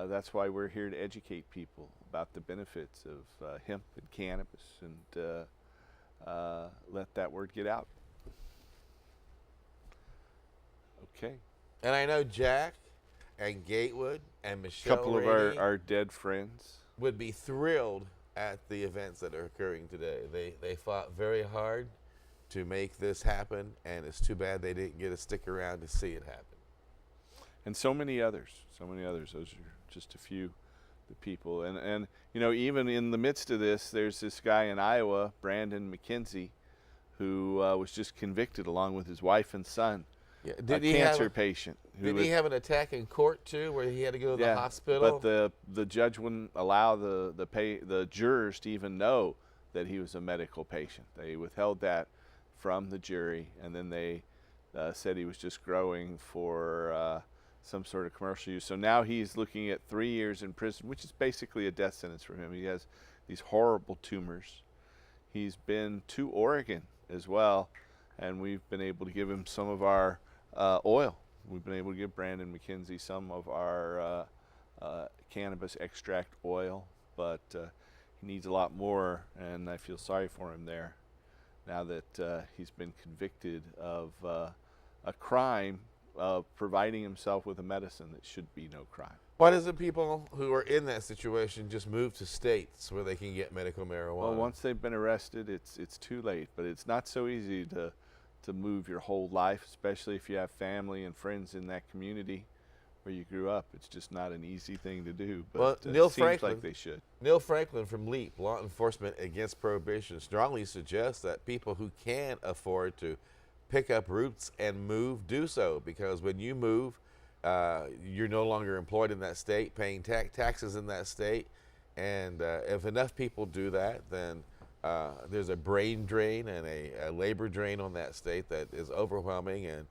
S13: that's why we're here to educate people about the benefits of hemp and cannabis, and let that word get out. Okay.
S16: And I know Jack and Gatewood and Michelle
S13: A couple of our dead friends
S16: would be thrilled at the events that are occurring today. They fought very hard to make this happen, and it's too bad they didn't get to stick around to see it happen.
S13: And so many others. Those are just a few the people. And you know, even in the midst of this, there's this guy in Iowa, Brandon McKenzie, who was just convicted along with his wife and son, a cancer patient.
S16: Did he have an attack in court too, where he had to go to the hospital?
S13: But the judge wouldn't allow the jurors to even know that he was a medical patient. They withheld that from the jury, and then they said he was just growing for some sort of commercial use. So now he's looking at 3 years in prison, which is basically a death sentence for him. He has these horrible tumors. He's been to Oregon as well, and we've been able to give him some of our oil. We've been able to give Brandon McKenzie some of our cannabis extract oil, but he needs a lot more, and I feel sorry for him there now that he's been convicted of a crime of providing himself with a medicine that should be no crime.
S16: Why doesn't people who are in that situation just move to states where they can get medical marijuana?
S13: Well, once they've been arrested, it's too late. But it's not so easy to move your whole life, especially if you have family and friends in that community where you grew up. It's just not an easy thing to do. But
S16: Neil
S13: it seems
S16: Franklin,
S13: like they should.
S16: Neil Franklin from LEAP, Law Enforcement Against Prohibition, strongly suggests that people who can afford to pick up roots and move, do so, because when you move, you're no longer employed in that state, paying taxes in that state, and if enough people do that, then there's a brain drain and a labor drain on that state that is overwhelming, and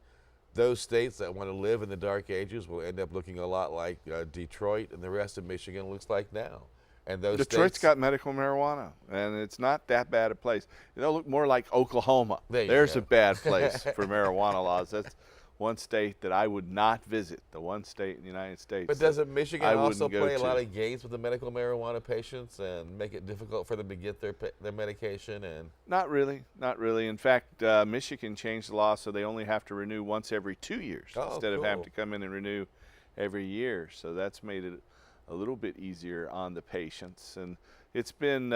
S16: those states that want to live in the dark ages will end up looking a lot like Detroit and the rest of Michigan looks like now. And those
S13: Detroit's got medical marijuana, and it's not that bad a place. It'll look more like Oklahoma. There's a bad place for marijuana laws. That's one state that I would not visit, the one state in the United States.
S16: But doesn't Michigan also play a lot of games with the medical marijuana patients and make it difficult for them to get their medication? And
S13: Not really. In fact, Michigan changed the law so they only have to renew once every 2 years instead of having to come in and renew every year. So that's made it a little bit easier on the patients. And it's been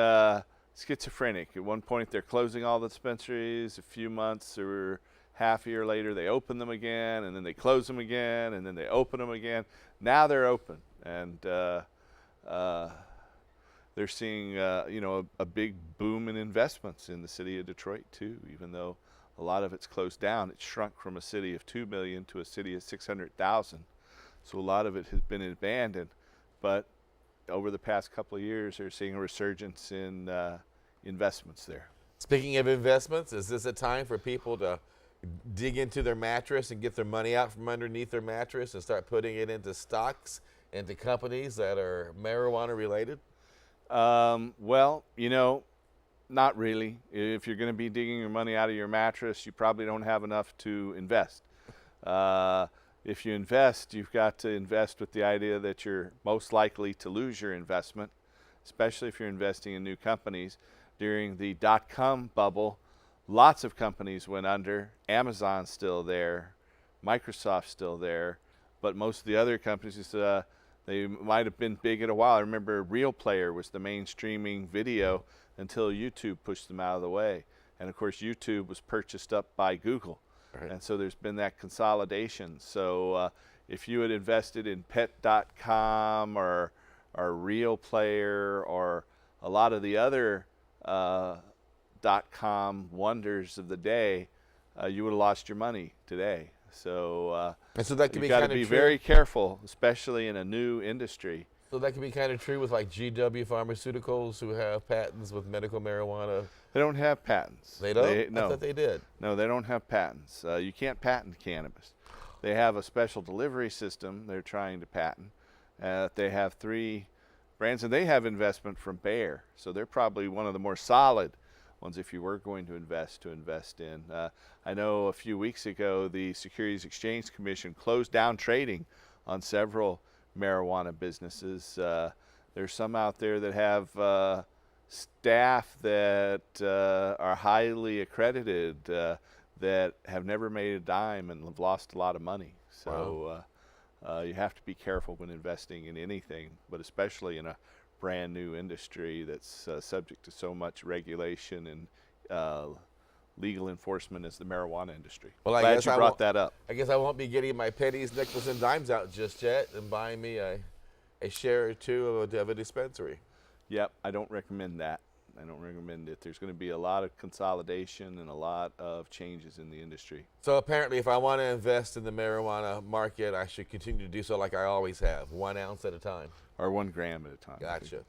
S13: schizophrenic. At one point, they're closing all the dispensaries. A few months or half a year later, they open them again, and then they close them again, and then they open them again. Now they're open, and they're seeing a big boom in investments in the city of Detroit too. Even though a lot of it's closed down, it's shrunk from a city of 2 million to a city of 600,000. So a lot of it has been abandoned, but over the past couple of years are seeing a resurgence in investments there.
S16: Speaking of investments, is this a time for people to dig into their mattress and get their money out from underneath their mattress and start putting it into stocks, into companies that are marijuana related?
S13: Well, you know, not really. If you're going to be digging your money out of your mattress, you probably don't have enough to invest. If you invest, you've got to invest with the idea that you're most likely to lose your investment, especially if you're investing in new companies. During the dot-com bubble, lots of companies went under. Amazon's still there, Microsoft's still there, but most of the other companies, they might have been big at a while. I remember Real Player was the main streaming video until YouTube pushed them out of the way. And of course, YouTube was purchased up by Google. Right. And so there's been that consolidation. So if you had invested in Pet.com or Real Player or a lot of the other .com wonders of the day, you would have lost your money today. So,
S16: and so that could
S13: you got to be very careful, especially in a new industry.
S16: So that could be kind of true with like GW Pharmaceuticals, who have patents with medical marijuana.
S13: They don't have patents.
S16: They don't?
S13: No.
S16: I thought they did.
S13: No, they don't have patents. You can't patent cannabis. They have a special delivery system they're trying to patent. They have 3 brands, and they have investment from Bayer. So they're probably one of the more solid ones if you were going to invest in. I know a few weeks ago the Securities Exchange Commission closed down trading on several marijuana businesses. There's some out there that have staff that are highly accredited that have never made a dime and have lost a lot of money. So you have to be careful when investing in anything, but especially in a brand new industry that's subject to so much regulation and legal enforcement as the marijuana industry.
S16: Well,
S13: Glad you brought that up.
S16: I guess I won't be getting my pennies, nickels, and dimes out just yet and buying me a share or two of a dispensary.
S13: Yep, I don't recommend that. I don't recommend it. There's going to be a lot of consolidation and a lot of changes in the industry.
S16: So apparently if I want to invest in the marijuana market, I should continue to do so like I always have, 1 ounce at a time.
S13: Or 1 gram at a time.
S16: Gotcha.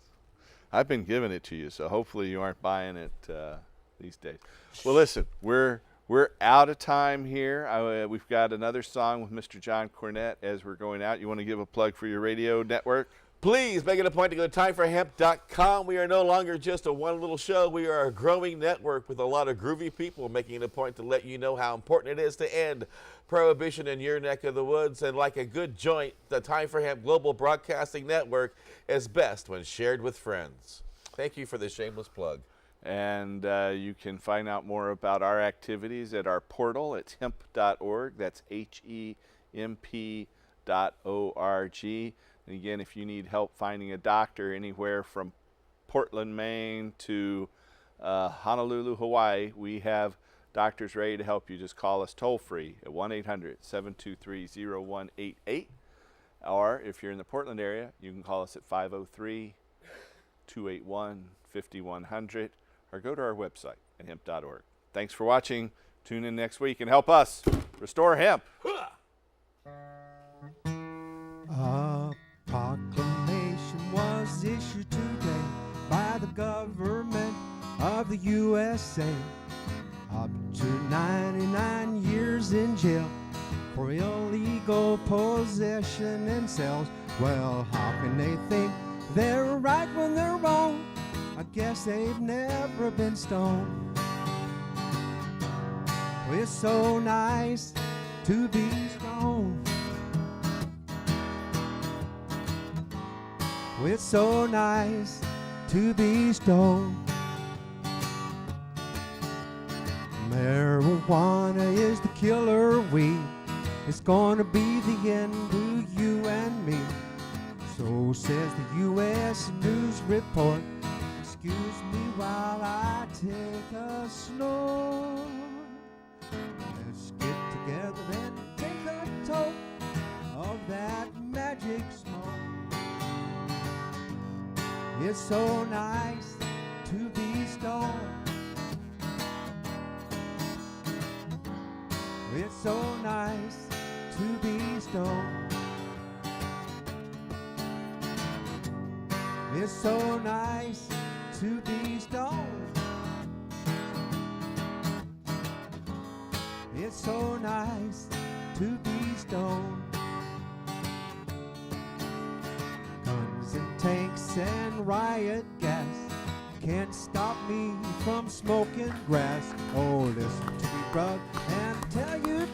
S13: I've been giving it to you, so hopefully you aren't buying it these days. Well, listen, we're out of time here. We've got another song with Mr. John Cornette as we're going out. You want to give a plug for your radio network?
S16: Please make it a point to go to timeforhemp.com. We are no longer just a one little show. We are a growing network with a lot of groovy people making it a point to let you know how important it is to end prohibition in your neck of the woods. And like a good joint, the Time for Hemp Global Broadcasting Network is best when shared with friends. Thank you for the shameless plug.
S13: And you can find out more about our activities at our portal. It's hemp.org. That's HEMP.org. And again, if you need help finding a doctor anywhere from Portland, Maine to Honolulu, Hawaii, we have doctors ready to help you. Just call us toll free at 1-800-723-0188. Or if you're in the Portland area, you can call us at 503-281-5100 or go to our website at hemp.org. Thanks for watching. Tune in next week and help us restore hemp.
S1: A proclamation was issued today by the government of the USA, up to 99 years in jail for illegal possession and sales. Well, how can they think they're right when they're wrong? I guess they've never been stoned. Well, it's so nice to be stoned. Well, it's so nice to be stoned. Marijuana is the killer weed. It's gonna be the end to you and me. So says the U.S. News Report. Excuse me while I take a snort. Let's get together and take a toke of that magic smoke. It's so nice to be stoned. It's so nice to be stoned. so nice to be stoned. It's so nice to be stoned. Guns and tanks and riot gas can't stop me from smoking grass. Oh, listen to me, bud, and tell you